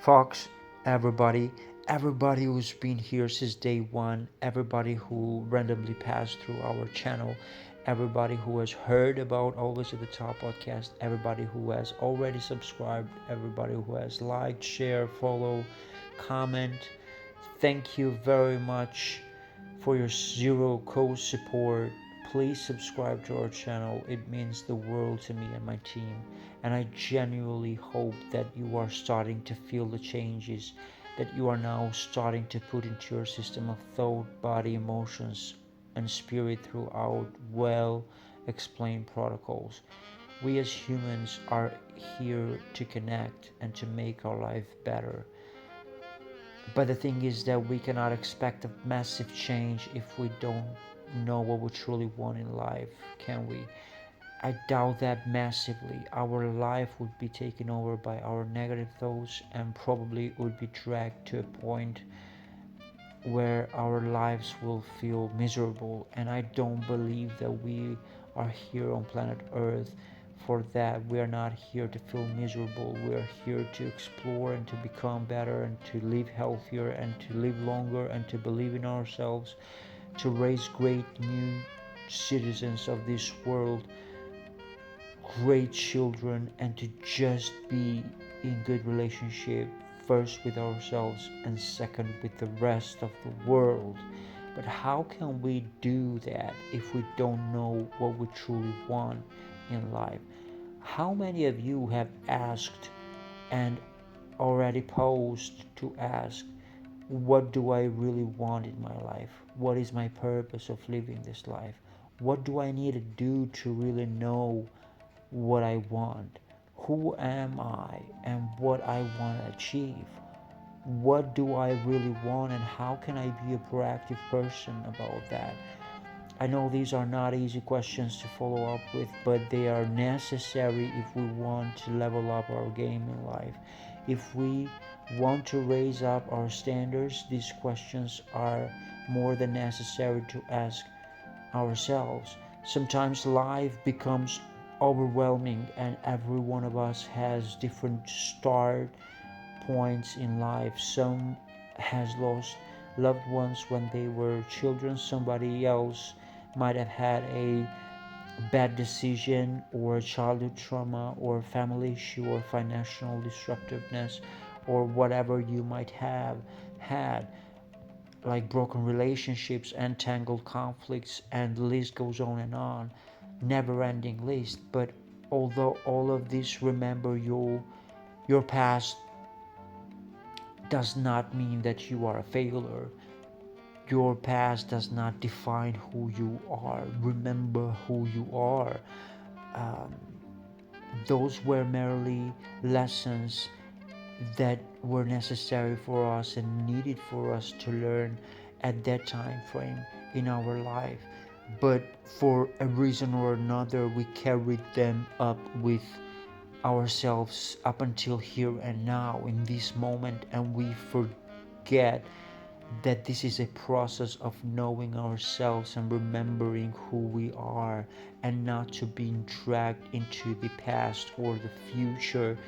Fox, everybody who's been here since day one, everybody who randomly passed through our channel, everybody who has heard about Always at the Top podcast, everybody who has already subscribed, everybody who has liked, share, follow, comment. Thank you very much for your zero cost support. Please subscribe to our channel. It means the world to me and my team. And I genuinely hope that you are starting to feel the changes that you are now starting to put into your system of thought, body, emotions, and spirit throughout well explained protocols. We as humans are here to connect and to make our life better. But the thing is that we cannot expect a massive change if we don't know what we truly want in life, can we? I doubt that massively. Our life would be taken over by our negative thoughts and probably would be dragged to a point where our lives will feel miserable. And I don't believe that we are here on planet Earth for that. We are not here to feel miserable. We are here to explore and to become better and to live healthier and to live longer and to believe in ourselves, to raise great new citizens of this world, great children, and to just be in good relationship, first with ourselves and second with the rest of the world. But how can we do that if we don't know what we truly want in life? How many of you have asked and already posed to ask, what do I really want in my life? What is my purpose of living this life? What do I need to do to really know what I want? Who am I and what I want to achieve? What do I really want and how can I be a proactive person about that? I know these are not easy questions to follow up with, but they are necessary if we want to level up our game in life. If we want to raise up our standards, these questions are more than necessary to ask ourselves. Sometimes life becomes overwhelming, and every one of us has different start points in life. Some has lost loved ones when they were children. Somebody else might have had a bad decision or childhood trauma or family issue or financial disruptiveness or whatever you might have had, like broken relationships, entangled conflicts, and the list goes on and on. Never ending list. But although all of this, remember your past does not mean that you are a failure. Your past does not define who you are. Remember who you are. Um, those were merely lessons that were necessary for us and needed for us to learn at that time frame in our life. But for a reason or another, we carried them up with ourselves up until here and now in this moment, and we forget that this is a process of knowing ourselves and remembering who we are, and not to being dragged into the past or the future,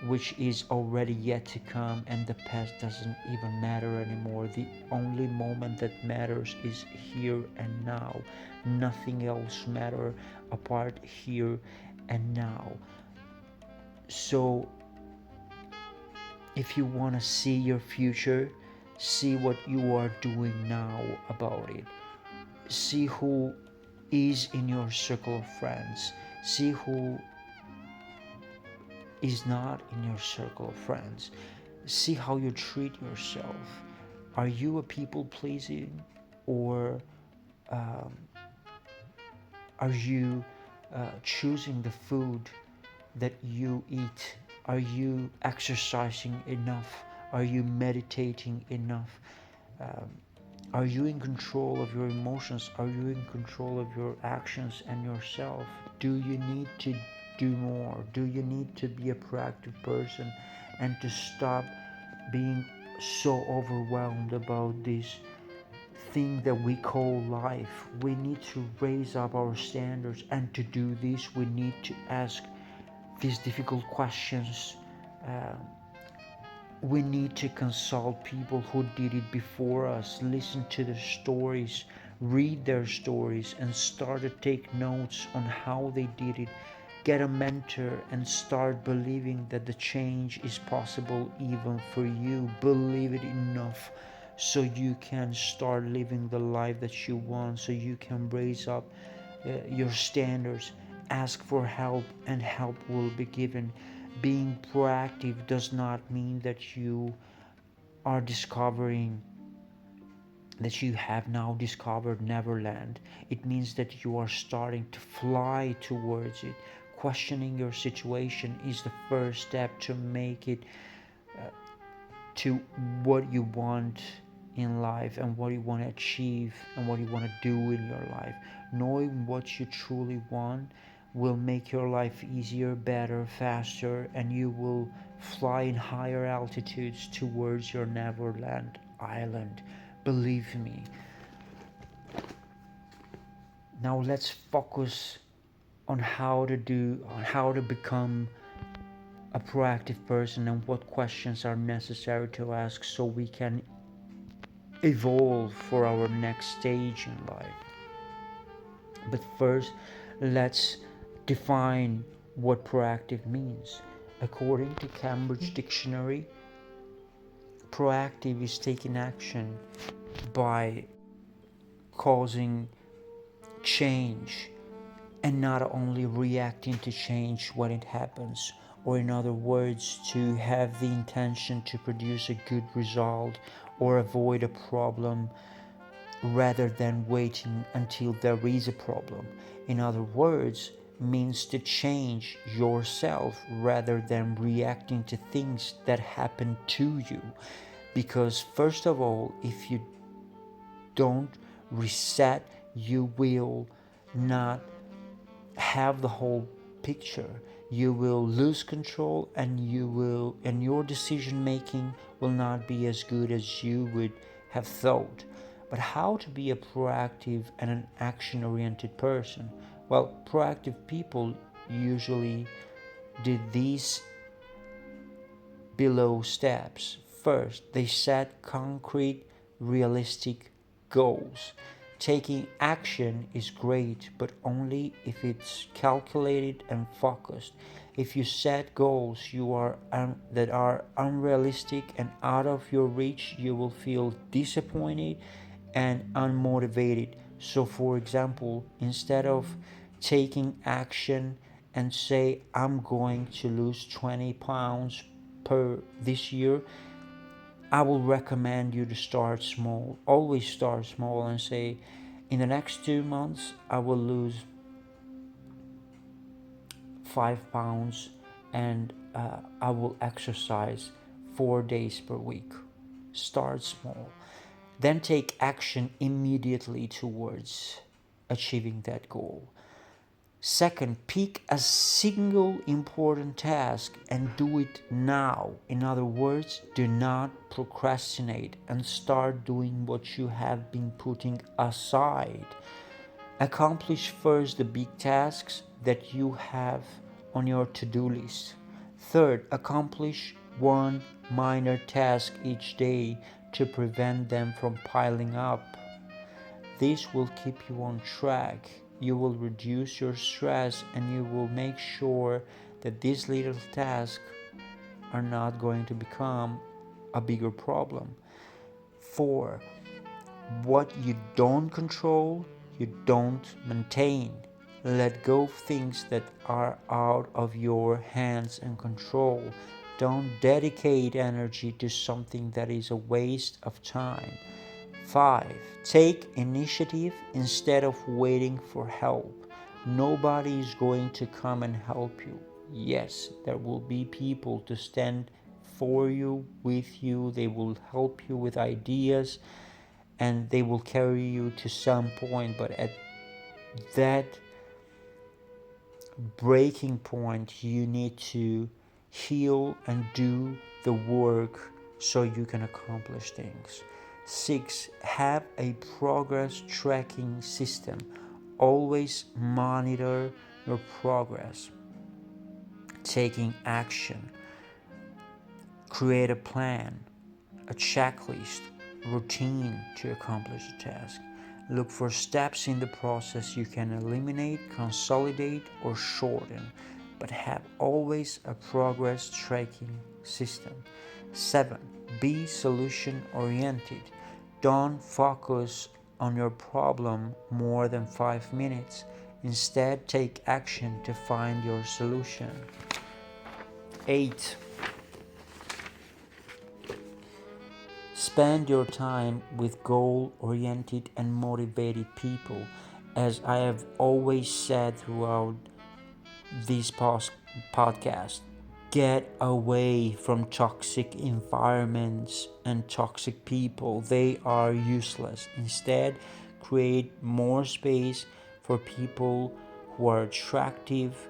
which is already yet to come, and the past doesn't even matter anymore. The only moment that matters is here and now. Nothing else matters apart here and now. So if you want to see your future, see what you are doing now about it. See who is in your circle of friends. See who is not in your circle of friends. See how you treat yourself. Are you a people pleasing, or um, are you choosing the food that you eat? Are you exercising enough? Are you meditating enough? Um, are you in control of your emotions? Are you in control of your actions and yourself? Do you need to do more? Do you need to be a proactive person and to stop being so overwhelmed about this thing that we call life? We need to raise up our standards, and to do this, we need to ask these difficult questions. Uh, We need to consult people who did it before us, listen to their stories, read their stories, and start to take notes on how they did it. Get a mentor and start believing that the change is possible even for you. Believe it enough so you can start living the life that you want, so you can raise up your standards. Ask for help, and help will be given. Being proactive does not mean that you are discovering that you have now discovered Neverland. It means that you are starting to fly towards it. Questioning your situation is the first step to make it to what you want in life and what you want to achieve and what you want to do in your life. Knowing what you truly want will make your life easier, better, faster, and you will fly in higher altitudes towards your Neverland island. Believe me. Now let's focus on how to become a proactive person and what questions are necessary to ask so we can evolve for our next stage in life. But first, let's define what proactive means. According to Cambridge Dictionary, proactive is taking action by causing change and not only reacting to change when it happens, or in other words, to have the intention to produce a good result or avoid a problem rather than waiting until there is a problem. In other words, means to change yourself rather than reacting to things that happen to you. Because, first of all, if you don't reset, you will not have the whole picture. You will lose control, and your decision making will not be as good as you would have thought. But how to be a proactive and an action oriented person? Well, proactive people usually do these below steps. First, they set concrete, realistic goals. Taking action is great, but only if it's calculated and focused. If you set goals that are unrealistic and out of your reach, you will feel disappointed and unmotivated. So, for example, instead of taking action and say, I'm going to lose 20 pounds per this year, I will recommend you to start small. Always start small and say, in the next 2 months, I will lose 5 pounds and I will exercise 4 days per week. Start small. Then take action immediately towards achieving that goal. Second, pick a single important task and do it now. In other words, do not procrastinate and start doing what you have been putting aside. Accomplish first the big tasks that you have on your to-do list. Third, accomplish one minor task each day to prevent them from piling up. This will keep you on track. You will reduce your stress and you will make sure that these little tasks are not going to become a bigger problem. 4. What you don't control, you don't maintain. Let go of things that are out of your hands and control. Don't dedicate energy to something that is a waste of time. 5. Take initiative instead of waiting for help. Nobody is going to come and help you. Yes, there will be people to stand for you, with you. They will help you with ideas and they will carry you to some point. But at that breaking point, you need to heal and do the work so you can accomplish things. 6. Have a progress tracking system. Always monitor your progress. Taking action. Create a plan, a checklist, routine to accomplish a task. Look for steps in the process you can eliminate, consolidate, or shorten, but have always a progress tracking system. 7. Be solution oriented. Don't focus on your problem more than 5 minutes. Instead, take action to find your solution. 8. Spend your time with goal-oriented and motivated people. As I have always said throughout this podcast, get away from toxic environments and toxic people. They are useless. Instead, create more space for people who are attractive,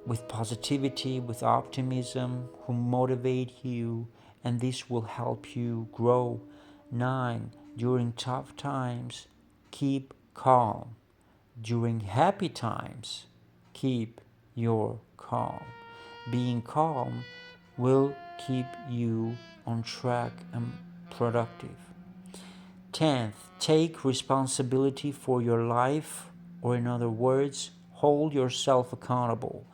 with positivity, with optimism, who motivate you, and this will help you grow. 9. During tough times, keep calm. During happy times, keep your calm. Being calm will keep you on track and productive. 10th, take responsibility for your life, or in other words, hold yourself accountable.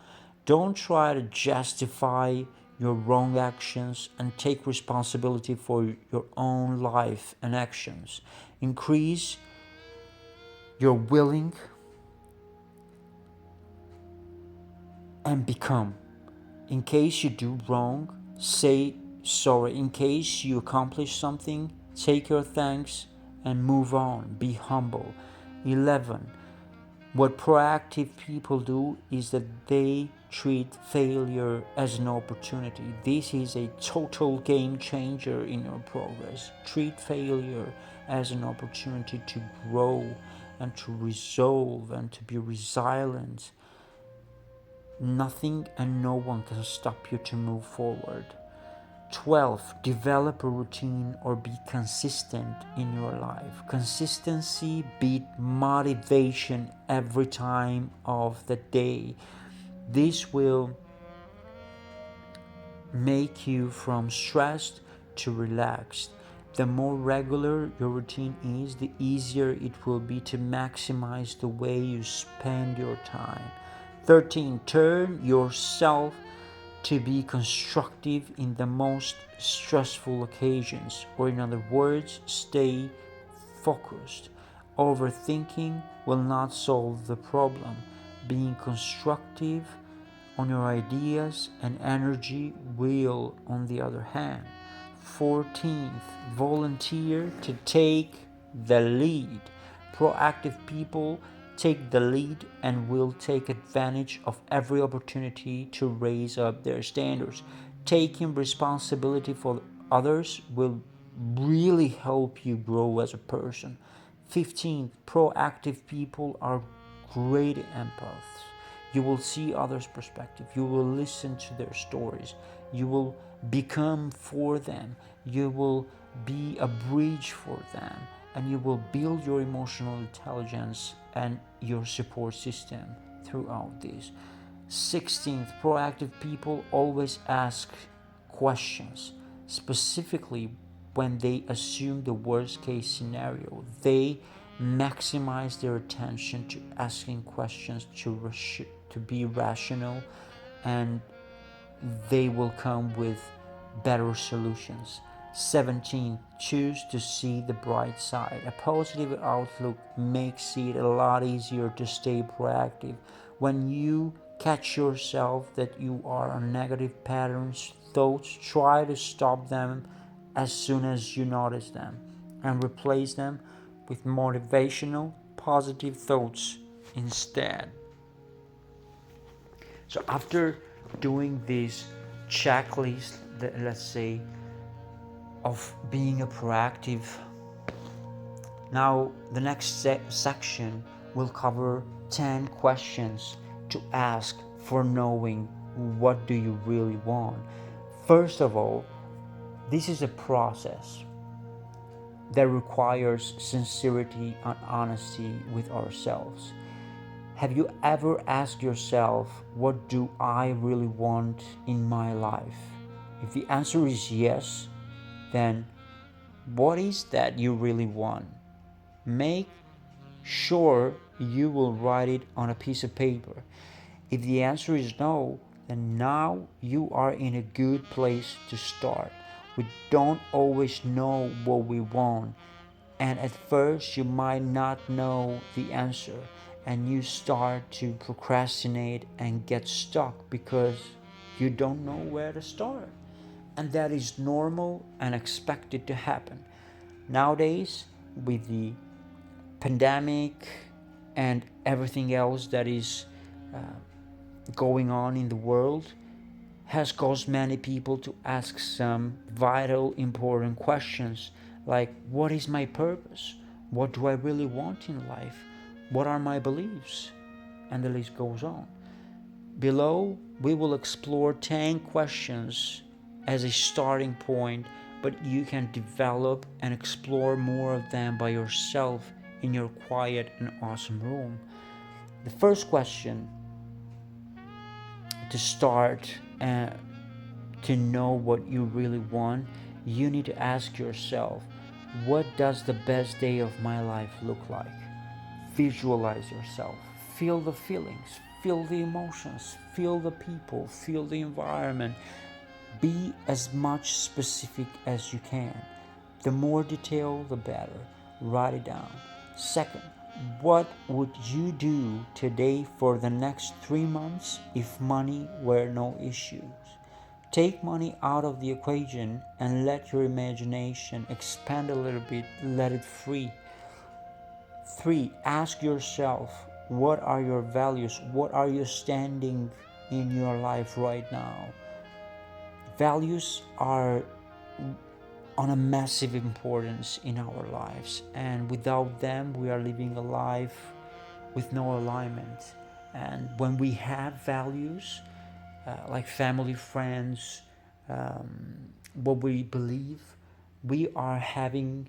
Don't try to justify your wrong actions and take responsibility for your own life and actions. Increase your willing and become. In case you do wrong, say sorry. In case you accomplish something, take your thanks and move on. Be humble. 11. What proactive people do is that they treat failure as an opportunity. This is a total game changer in your progress. Treat failure as an opportunity to grow and to resolve and to be resilient. Nothing and no one can stop you to move forward. 12. Develop a routine or be consistent in your life. Consistency beat motivation every time of the day. This will make you from stressed to relaxed. The more regular your routine is, the easier it will be to maximize the way you spend your time. 13. Turn yourself to be constructive in the most stressful occasions, or in other words, stay focused. Overthinking will not solve the problem. Being constructive on your ideas and energy will, on the other hand. 14th, volunteer to take the lead. Proactive people take the lead and will take advantage of every opportunity to raise up their standards. Taking responsibility for others will really help you grow as a person. 15th, proactive people are great empaths. You will see others' perspective. You will listen to their stories. You will become for them. You will be a bridge for them. And you will build your emotional intelligence and your support system throughout this. 16th, proactive people always ask questions, specifically when they assume the worst case scenario. They maximize their attention to asking questions to be rational, and they will come with better solutions. 17. Choose to see the bright side. A positive outlook makes it a lot easier to stay proactive. When you catch yourself that you are on negative patterns, thoughts, try to stop them as soon as you notice them and replace them with motivational, positive thoughts instead. So after doing this checklist, let's say, of being a proactive, now the next section will cover 10 questions to ask for knowing what do you really want. First of all, this is a process that requires sincerity and honesty with ourselves. Have you ever asked yourself, what do I really want in my life? If the answer is yes, then what is that you really want? Make sure you will write it on a piece of paper. If the answer is no, then now you are in a good place to start. We don't always know what we want, and at first you might not know the answer, and you start to procrastinate and get stuck because you don't know where to start. And that is normal and expected to happen. Nowadays, with the pandemic and everything else that is uh, going on in the world, has caused many people to ask some vital, important questions like, what is my purpose? What do I really want in life? What are my beliefs? And the list goes on. Below, we will explore 10 questions as a starting point, but you can develop and explore more of them by yourself in your quiet and awesome room. The first question to start to know what you really want, you need to ask yourself, what does the best day of my life look like? Visualize yourself, feel the feelings, feel the emotions, feel the people, feel the environment. Be as much specific as you can. The more detail, the better. Write it down. Second, what would you do today for the next 3 months if money were no issues? Take money out of the equation and let your imagination expand a little bit, let it free. 3. Ask yourself, what are your values? What are you standing in your life right now? Values are on a massive importance in our lives, and without them we are living a life with no alignment. And when we have values, like family, friends, what we believe, we are having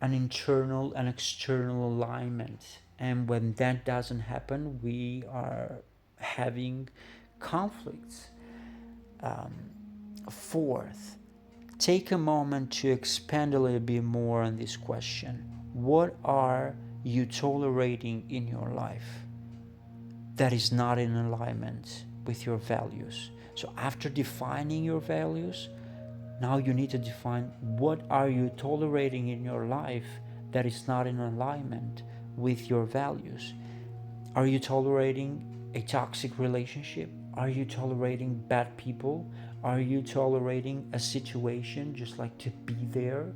an internal and external alignment. And when that doesn't happen, we are having conflicts. Fourth, take a moment to expand a little bit more on this question. What are you tolerating in your life that is not in alignment with your values? So after defining your values, now you need to define, what are you tolerating in your life that is not in alignment with your values? Are you tolerating a toxic relationship? Are you tolerating bad people? Are you tolerating a situation just like to be there?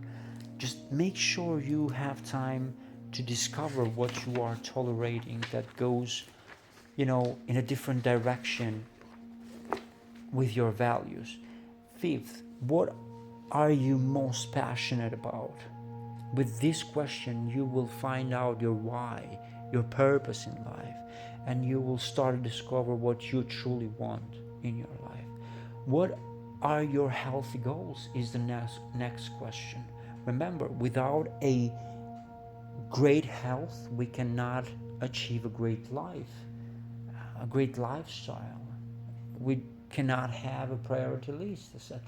Just make sure you have time to discover what you are tolerating that goes, in a different direction with your values. Fifth, what are you most passionate about? With this question, you will find out your why, your purpose in life, and you will start to discover what you truly want in your life. What are your healthy goals? Is the next question. Remember, without a great health, we cannot achieve a great life, a great lifestyle. We cannot have a priority list, etc.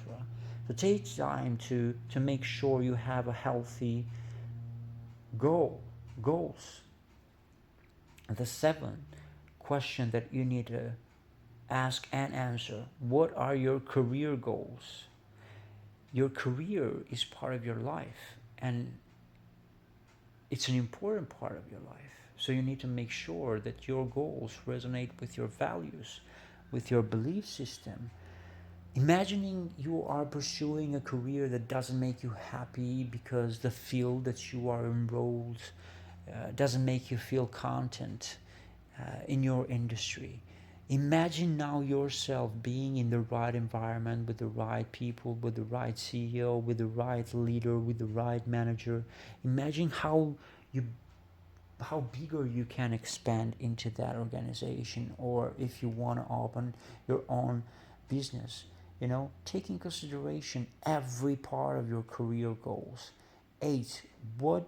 So take time to make sure you have a healthy goals. The seventh question that you need to ask and answer: what are your career goals? Your career is part of your life, and it's an important part of your life. So you need to make sure that your goals resonate with your values, with your belief system. Imagining you are pursuing a career that doesn't make you happy because the field that you are enrolled doesn't make you feel content in your industry. Imagine now yourself being in the right environment with the right people, with the right CEO, with the right leader, with the right manager. Imagine you how bigger you can expand into that organization, or if you want to open your own business. Take in consideration every part of your career goals. 8. What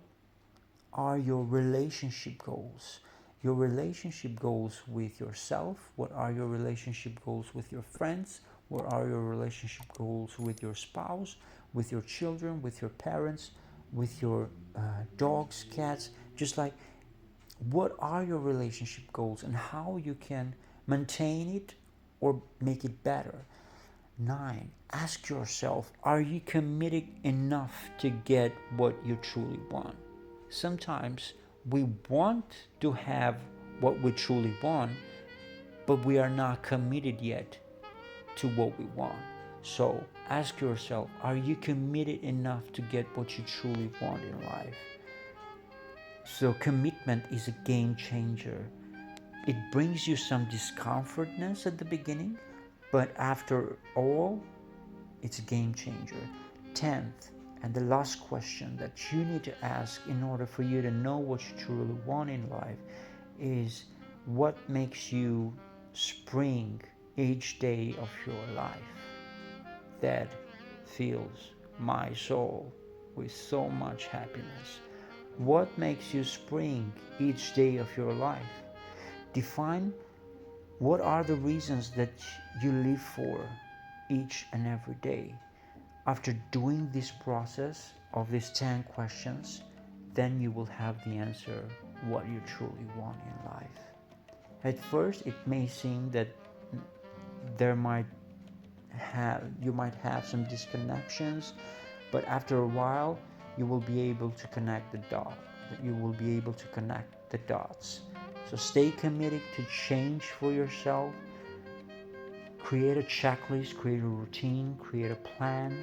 are your relationship goals? Your relationship goals with yourself? What are your relationship goals with your friends? What are your relationship goals with your spouse, with your children, with your parents, with your dogs, cats? Just like, what are your relationship goals and how you can maintain it or make it better? 9. Ask yourself, are you committed enough to get what you truly want? Sometimes we want to have what we truly want, but we are not committed yet to what we want. So ask yourself, are you committed enough to get what you truly want in life? So commitment is a game changer. It brings you some discomfortness at the beginning, but after all, it's a game changer. 10th, and the last question that you need to ask in order for you to know what you truly want in life is, what makes you spring each day of your life? That fills my soul with so much happiness. What makes you spring each day of your life? Define what are the reasons that you live for each and every day. After doing this process of these 10 questions, then you will have the answer what you truly want in life. At first, it may seem that there might you might have some disconnections, but after a while, you will be able to connect the dot. You will be able to connect the dots. So stay committed to change for yourself. Create a checklist, create a routine, create a plan,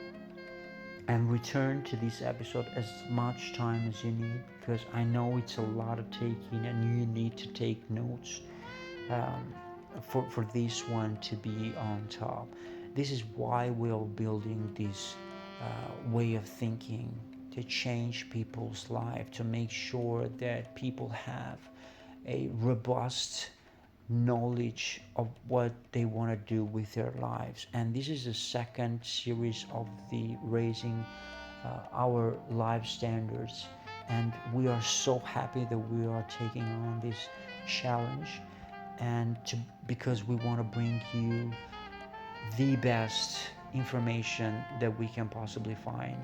and return to this episode as much time as you need, because I know it's a lot of taking and you need to take notes um, for this one to be on top. This is why we're building this way of thinking to change people's life, to make sure that people have a robust knowledge of what they want to do with their lives. And this is the second series of the raising our life standards, and we are so happy that we are taking on this challenge, and because we want to bring you the best information that we can possibly find,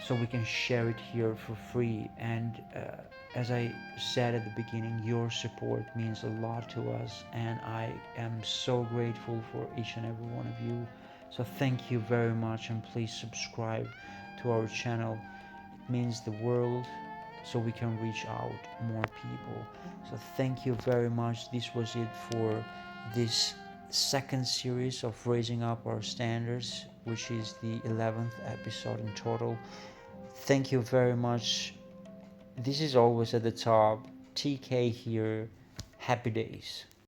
so we can share it here for free. And as I said at the beginning, your support means a lot to us, and I am so grateful for each and every one of you. So thank you very much, and please subscribe to our channel. It means the world, so we can reach out more people. So thank you very much. This was it for this second series of raising up our standards, which is the 11th episode in total. Thank you very much. This is always at the top. TK here. Happy days.